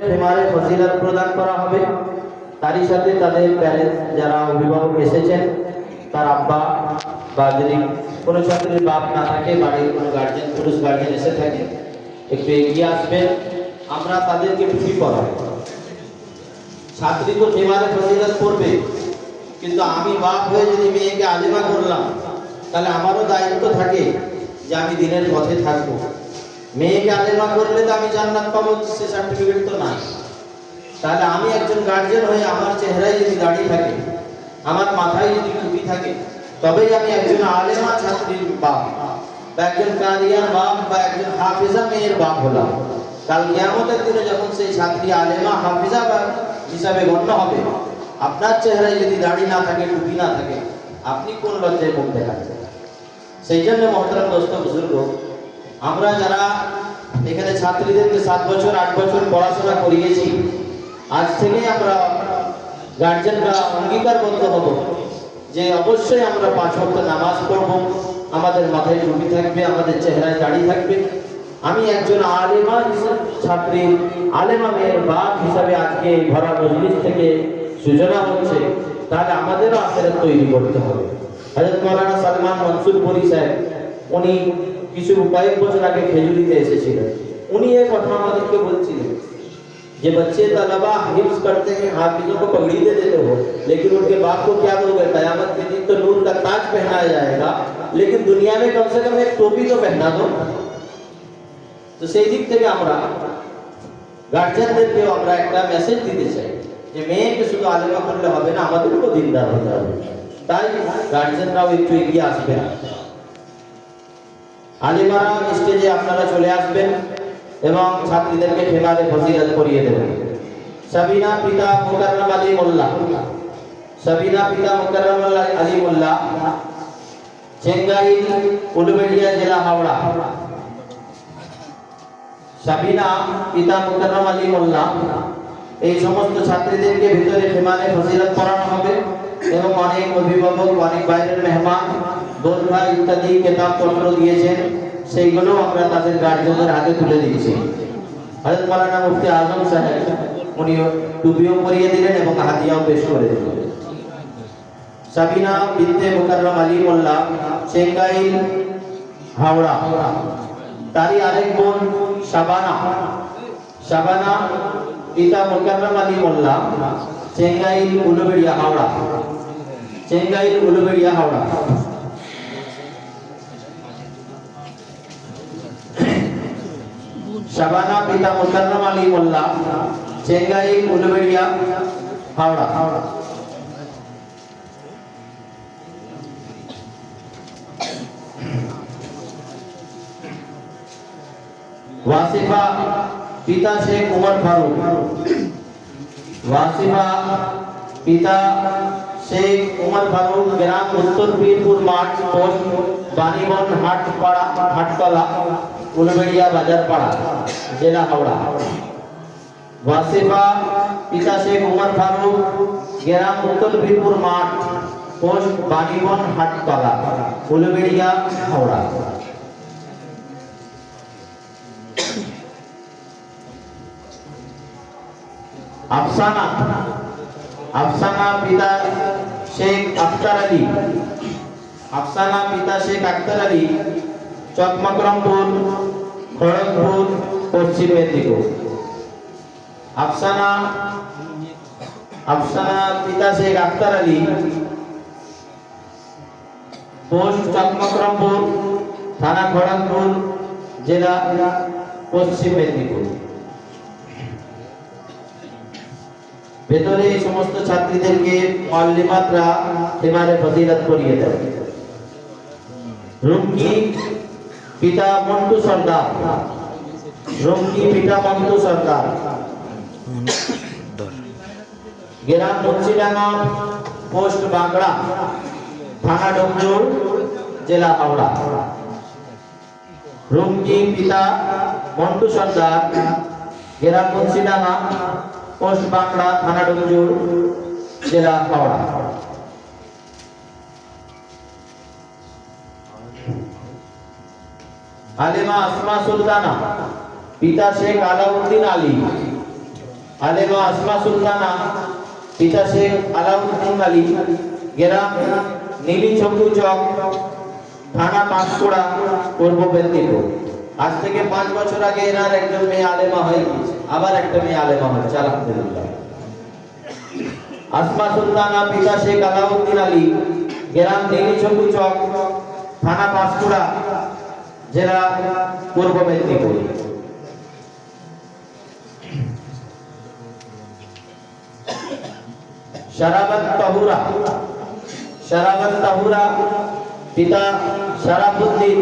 খেমারে ফজিলত প্রদান করা হবে। তারই সাথে তাদের প্যারেন্টস যারা অভিভাবক এসেছেন, তার আব্বা বা যদি কোনো ছাত্রের বাপ না থাকে, বাড়ির কোনো গার্জেন, পুরুষ গার্জেন এসে থাকে, একটু এগিয়ে আসবেন। আমরা তাদেরকে টুপি পরাবো। ছাত্রী তো খেমারে ফজিলত করবে, কিন্তু আমি বাপ হয়ে যদি মেয়েকে আলেমা করলাম, তাহলে আমারও দায়িত্ব থাকে যে আমি দিনের পথে থাকবো। মেয়েকে আলেমা করলে তো আমি জান্নাত পাবো, সে সার্টিফিকেট তো নাই। তাহলে আমি একজন গার্জেন হয়ে আমার চেহারায় যদি দাঁড়িয়ে থাকে, আমার মাথায় যদি টুপি থাকে, তবেই আমি একজন আলেমা ছাত্রীর বাপ বা একজন কারিয়ার বাপ বা একজন হাফেজা মেয়ের বাপ হলাম। কাল কিয়ামতের দিনে যখন সেই ছাত্রী আলেমা হাফেজা বা হিসাবে গণ্য হবে, আপনার চেহারায় যদি দাড়ি না থাকে, টুপি না থাকে, আপনি কোন লজ্জায় মুখ দেখাচ্ছেন? সেই জন্য মহতরম দোস্ত বুজুর্গ, আমরা যারা এখানে ছাত্রীদেরকে 7 বছর 8 বছর পড়াশোনা করিয়েছি, আজ থেকে আমরা গার্জেনরা অঙ্গীকারবদ্ধ হব যে অবশ্যই আমরা 5 ওয়াক্ত নামাজ পড়ব, আমাদের মাথায় টুপি থাকবে, আমাদের চেহারায় দাড়ি থাকবে। আমি একজন আলেমা ছাত্রী, আলেমা মেয়ের বাপ হিসাবে আজকে ভরা মজলিস থেকে সূচনা হচ্ছে, তাহলে আমাদেরও আখেরাত তৈরি করতে হবে। হযরত মাওলানা সালমান মনসুর পুরি সাহেব, উনি কিছু কয়েক বছর আগে খেজুরিতে এসেছিলেন। উনি এই কথা আমাদেরকে বলছিলেন যে बच्चे तलबा हिफ्ज करते हैं, हाफिजों को पगड़ी दे देते हो, लेकिन उनके बाप को क्या दोगे? क़यामत के दिन तो नूर का ताज पहनाया जाएगा, लेकिन दुनिया में कम से कम एक टोपी तो पहना दो। তো সেই দিক থেকে আমরা গার্জিয়ানদেরকেও আমরা একটা মেসেজ দিতে চাই যে মেয়েকে শুধু আলেমা করলে হবে না, আমাদেরকেও দিনদার হতে হবে। তাই গার্জিয়ানরাও একটু এগিয়ে আসবেন। আলেমারা স্টেজে আপনারা চলে আসবেন এবং ছাত্রীদেরকে খেমারে ফজিলত করিয়ে দেবেন। সাবিনা পিতা মুকাররম আলী মোল্লা, সাবিনা পিতা মুকাররম আলী মোল্লা, চেঙ্গাইল, উলুবেড়িয়া জেলা, হাওড়া। সাবিনা পিতা মুকাররম আলী মোল্লা, এই সমস্ত ছাত্রীদেরকে ভিতরে খেমারে ফজিলত করানো হবে এবং অনেক অভিভাবক, অনেক বাইরের মেহমান, দোলভা ইত্যাদি কিতাবপত্র দিয়েছেন, সেইগুলো আমরা তাদের গার্জিয়ানদের হাতে তুলে দিচ্ছি। হযরত মাওলানা মুফতি আজম সাহেব, উনি টুপিও পরিয়ে দিলেন এবং হাদিয়াও পেশ করে দিলেন। সাবিনা বিনতে মুকাররম আলী মোল্লা, চেঙ্গাইল, হাওড়া। তারই আরেক বোন শাবানা, শাবানা পিতা মুকাররম আলী মোল্লা, চেঙ্গাইল, উলুবেড়িয়া, হাওড়া। চেঙ্গাইল, উলুবেড়িয়া, হাওড়া। শাবানা পিতা মুকাররম আলী মোল্লা, চেঙ্গাইল, উলুবেড়িয়া, হাওড়া। ওয়াসিফা পিতা শেখ উমর ফারুক, ওয়াসিফা পিতা শেখ উমর ফারুক, গ্রাম উত্তর পীরপুর মাঠ, পোস্ট বাণীবন হাটপাড়া, হাটতলা, উলুবেড়িয়া বাজারপাড়া, জেলা হাওড়া। ওয়াসিফা পিতা শেখ উমর ফারুক, গ্রাম উত্তর পীরপুর মাঠ, পোস্ট বাণীবন হাটতলা, উলুবেড়িয়া, হাওড়া। আফসানা, আফসানা পিতা শেখ আখতার আলী, আফসানা পিতা শেখ আখতার আলী, চকমকরমপুর, খড়গপুর, পশ্চিম মেদিনীপুর। আফসানা, আফসানা পিতা শেখ আখতার আলী, পোস্ট চকমকরমপুর, থানা খড়গপুর, জেলা পশ্চিম মেদিনীপুর। ভেতরে এই সমস্ত ছাত্রীদেরকে মুআল্লিমাতরা খেমারে ফজিলত করিয়ে দেবে। রুমকি পিতা মন্টু সরদার, রুমকি পিতা মন্টু সরদার, গ্রাম মুন্সিডাঙ্গা, পোস্ট বাংলা, থানা ডোমজুর, জেলা হাওড়া। রুমকি পিতা মন্টু সরদার, গ্রাম মুন্সিডাঙ্গা, পোস্ট বাংলা, থানা ডোমজুর, জেলা হাওড়া। আলেমা আসমা সুলতানা পিতা শেখ আলাউদ্দিন আলী, আলেমা আসমা সুলতানা, পিতা শেখ আলাউদ্দিন আলী, গ্রাম নীলি চকু চক, থানা পাঁশকুড়া, পূর্ব মেদিনীপুর। আজ থেকে 5 বছর আগে এনার একজন মেয়ে আলেমা হয়ে গিয়েছে, আবার একটা মেয়ে আলেমা হয়েছে, আলহামদুলিল্লাহ। আসমা সুলতানা, পিতা শেখ আলাউদ্দিন আলী, গ্রাম নীলি চকু চক, থানা পাঁশকুড়া, জেলা পূর্ব মেদিনীপুর। शराबत तहुरा, पिता शराबुद्दीन,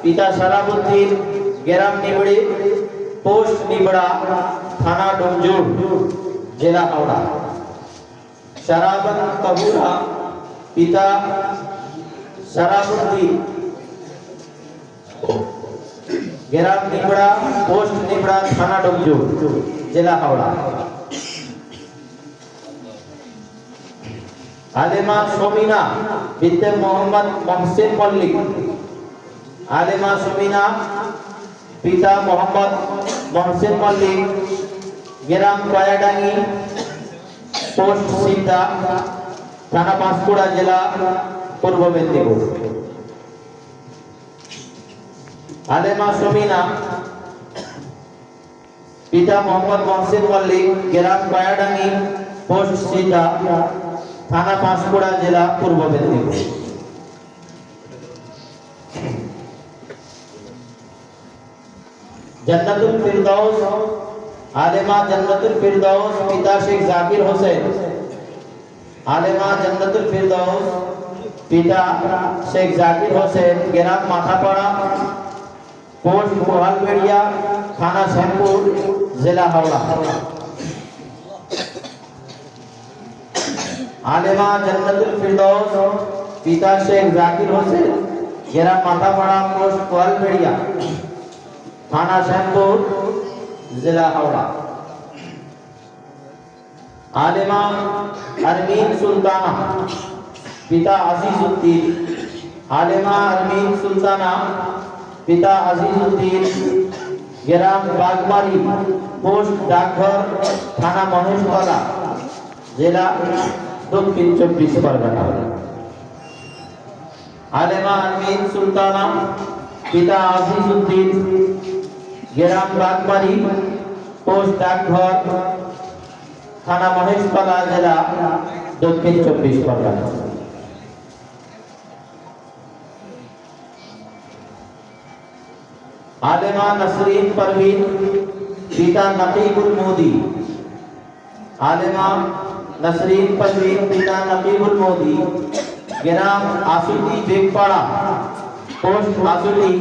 पिता शराबुद्दीन, ग्राम निबड़े, पोस्ट निबड़ा, थाना डोमजोड़, जिला हावड़ा। शराबत तहुरा, पिता शराबुद्दीन, ग्राम निबड़ा, पोस्ट निबड़ा, थाना डोमजोड़, जिला हावड़ा। आलिमा शमीना बिनते मोहम्मद मोहसिन मल्लिक, आलिमा शमीना, पिता मोहम्मद मोहसिन मल्लिक, ग्राम कायाडांगी, पोस्ट सीता, थाना पाँशकुड़ा, जिला पूर्व मेदिनीपुर। आलिमा शमीना, पिता मोहम्मद मोहसिन मल्लिक, ग्राम कायाडांगी, पोस्ट सीता, थाना पाँशकुड़ा, जिला पूर्व मेदिनीपुर। जन्नतुल फिरदौस, आलिमा जन्नतुल फिरदौस, पिता शेख जाकिर हुसैन, आलिमा जन्नतुल फिरदौस, पिता शेख जाकिर हुसैन, ग्राम माथापाड़ा, पोस्ट कोहालबेड़िया, थाना शहपुर, जिला हावड़ा। आलिमा जन्नतुल फिरदौस, पिता शेख जाकिर हुसैन, ग्राम माथापाड़ा, पोस्ट कोहालबेड़िया, थाना शहपुर, जिला हावड़ा। आलिमा अरमीन सुल्ताना, पिता अजीजुद्दीन, आलिमा अरमीन सुल्ताना, पिता अजीजुद्दीन, ग्राम बागमारी, पोस्ट डाकघर, थाना महेशतला, जिला दक्षिण 24 परगना। आलिमा अरमीन सुल्ताना, पिता अजीजुद्दीन, ग्राम बागमारी, पोस्ट डाकघर, थाना महेशतला, जिला दक्षिण 24 परगना। आलिमा नसरीन परवीन, पिता नकीबुल मोदी, आलिमा नसरीन परवीन, पिता नकीबुल मोदी, ग्राम आसुली बेगपाड़ा, पोस्ट आसुली,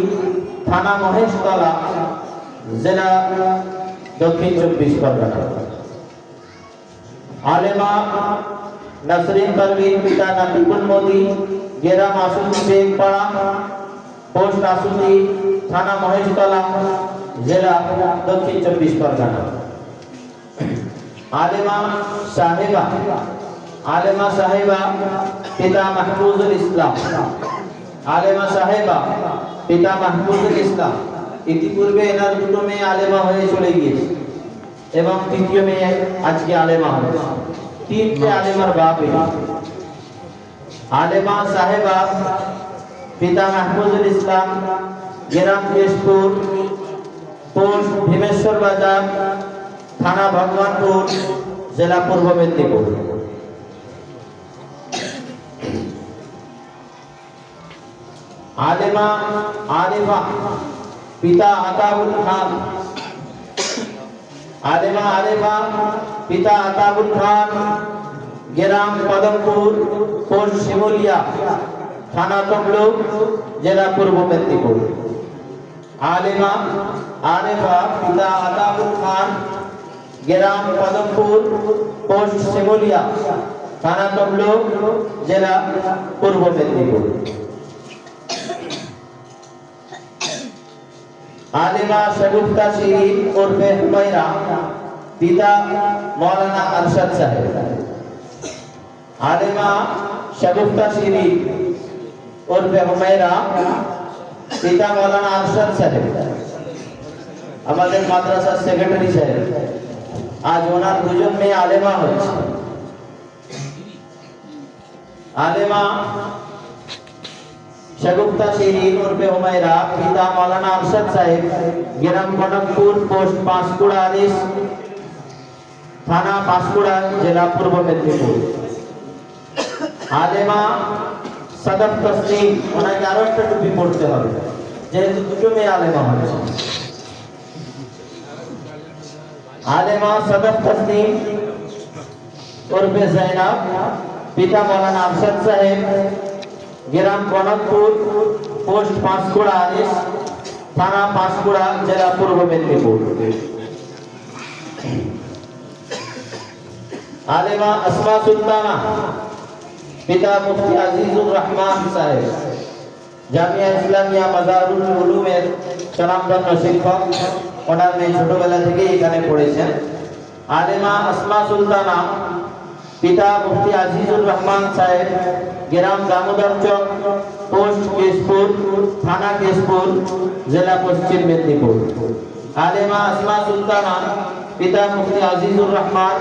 थाना महेशतला, जिला दक्षिण 24 परगना। आलिमा नसरीन परवीन, पिता नकीबुल मोदी, ग्राम आसुली बेगपाड़ा, पोस्ट आसुली, थाना महेशतला, जिला दक्षिण 24 परगना। आलिमा साहिबा, आलिमा साहिबा, पिता महफूजुल इस्लाम, आलिमा साहिबा, पिता महफूजुल इस्लाम। ইতিপূর্বে এনার দুটো মেয়ে আলেমা হয়ে চলে গিয়েছে এবং তৃতীয় মেয়ে আজকে আলেমা হয়েছে। তিনটে আলেমার বাপ। आलिमा साहेबा, पिता महफूजुल इस्लाम, ग्राम केशपुर, पोस्ट भीमेश्वर बाजार, थाना भगवानपुर, जिला पूर्व मेदिनीपुर। आलिमा आरिफा, पिता अताउल खान, आलिमा आरिफा, पिता अताउल खान, ग्राम पदमपुर, पोस्ट शिमोलिया, थाना तमलुक, जिला पूर्व मेदिनीपुर। आलिमा आरिफा, पिता अताउल खान, ग्राम पदमपुर, पोस्ट शिमोलिया, थाना तमलुक, जिला पूर्व मेदिनीपुर। आलिमा शगुफ्ता शिरीन उर्फे हुमैरा, पिता मौलाना अरशद साहब। आलिमा शगुफ्ता शिरीन उर्फे हुमैरा, पिता मौलाना अरशद साहब। আমাদের মাদ্রাসার সেক্রেটারি সাহেব, আজ ওনার দুজন মেয়ে আলেমা হচ্ছে। আলেমা शगुफ्ता शिरीन उर्फे हुमैरा, पिता मौलाना अरशद साहिब, ग्राम कनकपुर, पोस्ट पांशकुड़ा आदेश, थाना पांशकुड़ा, जिला पूर्व मेदिनीपुर। आलेमा सदफ तस्लीम, ওনাকে আরো একটা টুপি পড়তে হবে যেহেতু দুটো মেয়ে আলেমা হচ্ছে। आलेमा सदफ तस्लीम उर्फे जैनब, पिता मौलाना अरशद साहिब, ग्राम कनकपुर, पोस्ट पांशकुड़ा आदेश, थाना पांशकुड़ा, जिला पूर्व मेदिनीपुर। आलिमा अस्मा सुल्ताना, पिता मुफ्ती अजीजुर रहमान साहेब, জামিয়া ইসলামিয়া মাজারুল উলুমের সনামধন্য শিক্ষক, ওনার মেয়ে ছোটবেলা থেকে এখানে পড়েছেন। আলিমা আসমা সুলতানা, पिता मुफ्ती अजीजुर रहमान साहेब, ग्राम दामोदर चौक, पोस्ट केशपुर, थाना केशपुर, जिला पश्चिम मेदिनीपुर। आलिमा अस्मा सुल्ताना, पिता मुफ्ती अजीजुर रहमान,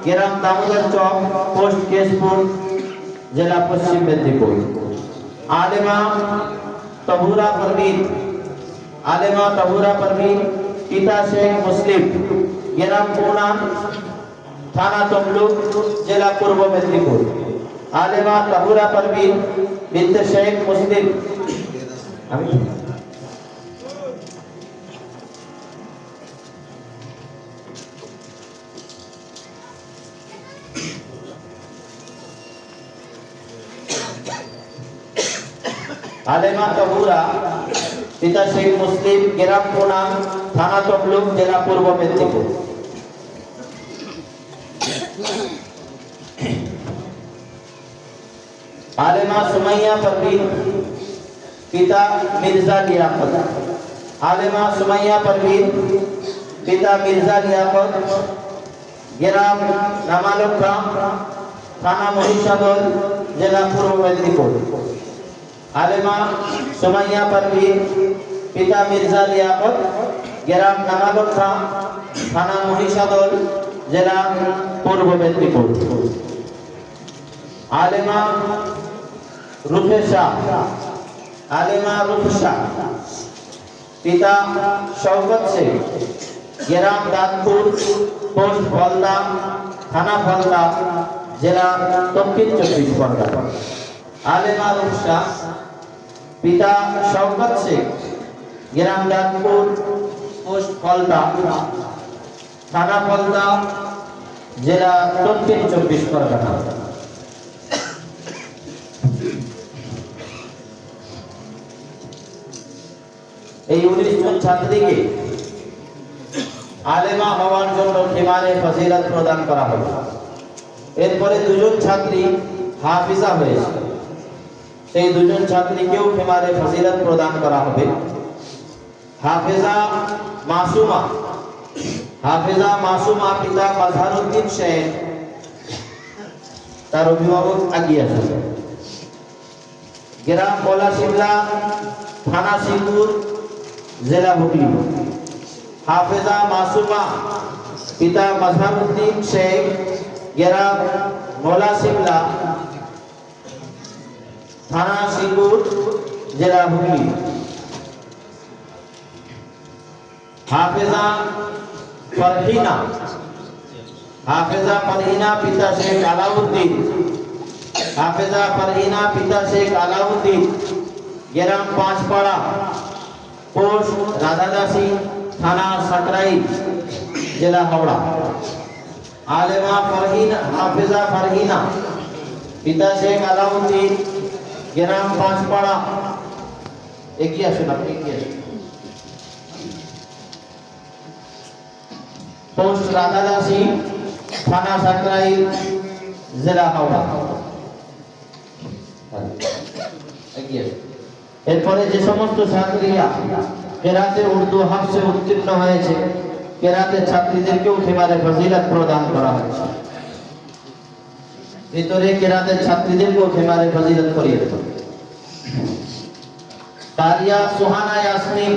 ग्राम दामोदर चौक, पोस्ट केशपुर, जिला पश्चिम मेदिनीपुर। आलिमा तबूरा परवीन, आलिमा तबूरा परवीन, पिता शेख मुस्लिम, ग्राम पूना, थाना तमलुक, जिला पूर्व मेदिनीपुर। आलिमा तबूरा परवीन बिन्त शेख मुस्लिम, आलिमा तबूरा, पिता शेख मुस्लिम, ग्राम पूना, थाना तमलुक, जिला पूर्व मेदिनीपुर। आलिमा सुमैया परवीन, पिता मिर्जा लियाकत, आलिमा सुमैया परवीन, पिता मिर्जा लियाकत, ग्राम नामालुखा, थाना महिषादल, जिला पूर्व मेदिनीपुर। आलिमा सुमैया परवीन, पिता मिर्जा लियाकत, ग्राम नामालुखा, थाना महिषादल, जिला पूर्व मेदिनीपुर। आलिमा रुफेशा, आलिमा रुफशा, पिता शौकत शेख, ग्राम दादपुर, पोस्ट फलदा, थाना फलदा, जिला दक्षिण 24 परगना। आलिमा रुफशा, पिता शौकत शेख, ग्राम दादपुर, पोस्ट फलदा, थाना फलदा, जिला दक्षिण 24 परगना। এই 19 জন ছাত্রীকে আলেমা হওয়ার জন্য খিমারে ফজিলত প্রদান করা হলো। এরপরে দুজন ছাত্রী হাফিজা হয়েছে, সেই দুজন ছাত্রীকেও খিমারে ফজিলত প্রদান করা হবে। হাফিজা মাসুমা, হাফিজা মাসুমা, পিতা মাজহারউদ্দিন শেখ, তার অভিভাবক আগিয়ে আসবে। গ্রাম পলাশিমলা, থানা শিবপুর, जिला हुगली। हाफिजा मासूमा, पिता मजहरुद्दीन शेख, ग्राम मौला शिमला, थाना शिवपुर, जिला हुगली। हाफिजा फरहीना, हाफिजा फरहीना, पिता शेख अलाउद्दीन, हाफिजा फरहीना, पिता शेख अलाउद्दीन, ग्राम पांचपाड़ा, पोस्ट राधादासी, थाना सकराई, जिला हावड़ा। आलिमा फरहीना, हाफिजा फरहीना, पिता शेख अलाउद्दीन, ग्राम पांचपाड़ा, पोस्ट राधादासी, थाना सकराई, जिला हावड़ा। এরপরে যে সমস্ত ছাত্রীরা কেরাতে উর্দু হাফসে উত্তীর্ণ হয়েছে, কেরাতের ছাত্রীদেরকেও খিমারে ফজিলত প্রদান করা হয়েছে। ভিতরে কেরাতের ছাত্রীদেরকেও খিমারে ফজিলত করিয়ে দেব। কারিয়া সুহানা ইয়াসমিন,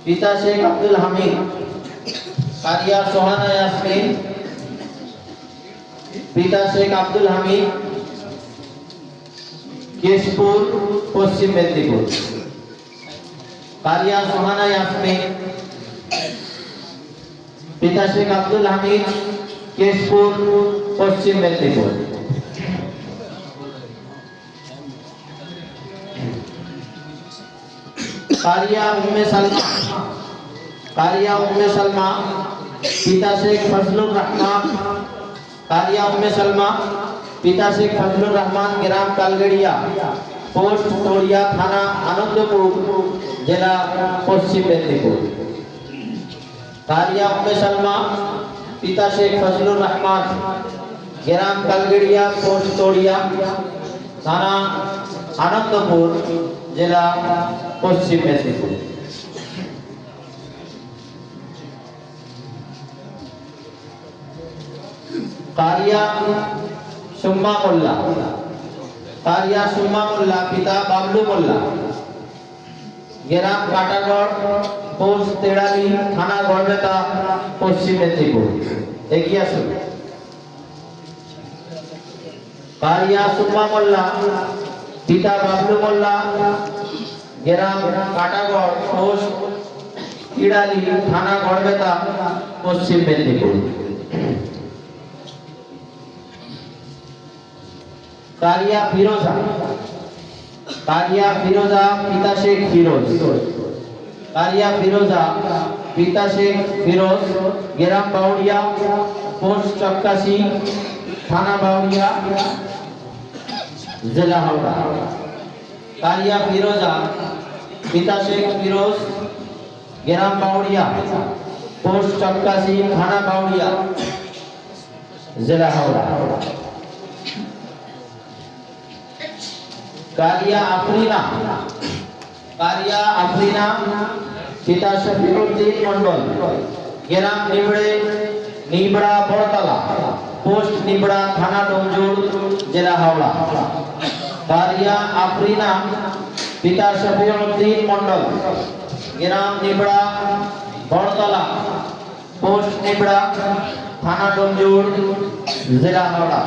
পিতা শেখ আব্দুল হামিদ, কারিয়া সোহানা ইয়াসমিন, পিতা শেখ আব্দুল হামিদ, কেশপুর, পশ্চিম মেদিনীপুর। কারিয়া সোহানা ইয়াসমিন, পিতা শেখ আব্দুল হামিদ, কেশপুর, পশ্চিম মেদিনীপুর। कारिया उम्मे सलमा, कारिया उम्मे सलमा, पिता शेख फजलुर रहमान, कारिया उम्मे सलमा, पिता शेख फजलुर रहमान, ग्राम कालगड़िया, पोस्ट तोड़िया, थाना आनंदपुर, जिला पश्चिम मेदिनीपुर। कारिया उम्मे सलमा, पिता शेख फजलुर रहमान, ग्राम कालगड़िया, पोस्ट तोड़िया, थाना आनंदपुर, जिला पश्चिम मेदिनीपुर। कारिया सुम्मा मोल्ला, कारिया सुम्मा मोल्ला, पिता बाबलू मोल्ला, ग्राम काटागढ़, पोस्ट तेड़ाली, थाना गड़बेता, पश्चिम मेदिनीपुर। एगिया सुन कारिया सुम्मा मोल्ला, पिता बाबलू मोल्ला, ग्राम काटागढ़, पोस्ट तिड़ाली, थाना गड़बेता, पश्चिम मेदिनीपुर। कारिया फिरोजा, कारिया फिरोजा, पिता शेख फिरोज, कारिया फिरोजा, पिता शेख फिरोज, ग्राम बाउड़िया, पोस्ट चक्कासी, थाना बाउड़िया, जिला हावड़ा। कारिया फिरोजा, पिता शेख फिरोज, ग्राम बाउड़िया, पोस्ट चक्कासी, थाना बाउड़िया, जिला हावड़ा। कारिया आफरीना, कारिया आफरीना, पिता शफीउद्दीन मंडल, ग्राम निबड़े, निबड़ा बड़तला, पोस्ट निबड़ा, थाना डोमजोड़, जिला हावड़ा। कारिया आफरीना, पिता शफीउद्दीन मंडल, ग्राम निबड़ा बड़तला, पोस्ट निबड़ा, थाना डोमजोड़, जिला हावड़ा।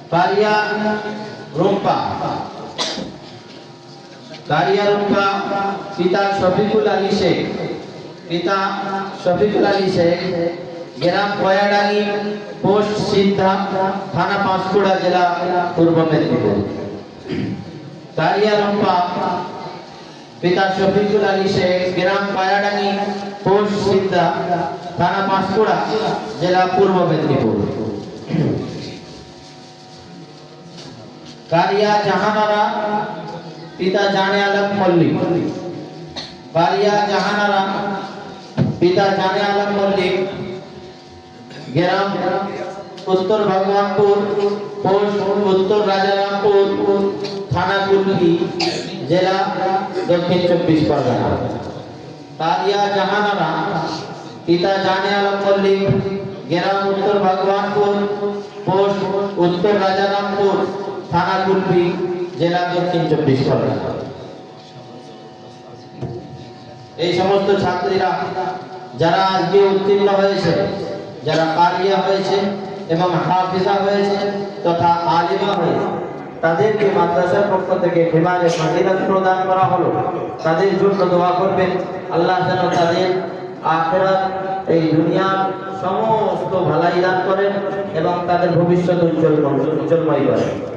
कारिया रुम्पा, कारिया रुम्पा, पिता शफीकुल अली शेख, पिता शफीकुल अली शेख, ग्राम कोयाडाली, पोस्ट सिद्धा, थाना पांशकुड़ा, जिला पूर्व मेदिनीपुर। कारिया रुम्पा, पिता शफीकुल अली शेख, ग्राम कोयाडाली, पोस्ट सिद्धा, थाना पांशकुड़ा, जिला पूर्व मेदिनीपुर। कारिया जहानारा, पिता जाने आलम मल्लिक, कारिया जहानारा, पिता जाने आलम मल्लिक, ग्राम उत्तर भगवानपुर, पोस्ट उत्तर राजारामपुर, थाना कुल्ली, जिला दक्षिण 24 परगना। कारिया जहानारा, पिता जाने आलम मल्लिक, ग्राम उत्तर भगवानपुर, पोस्ट उत्तर राजारामपुर, थाना कुल्ली, जिला दक्षिण 24 परगना। এই সমস্ত ছাত্রীরা যারা আজকে উত্তীর্ণ হয়েছে, যারা কারিয়া হয়েছে এবং হাফিজা হয়েছে তথা আলিমা হয়েছে, তাদেরকে মাদ্রাসার পক্ষ থেকে হিমারে ফাজিলাত প্রদান করা হলো। তাদের জন্য দোয়া করবেন, আল্লাহ যেন তাদের আখিরাত এই দুনিয়ার সমস্ত ভালাই দান করেন এবং তাদের ভবিষ্যৎ উজ্জ্বলময় করেন।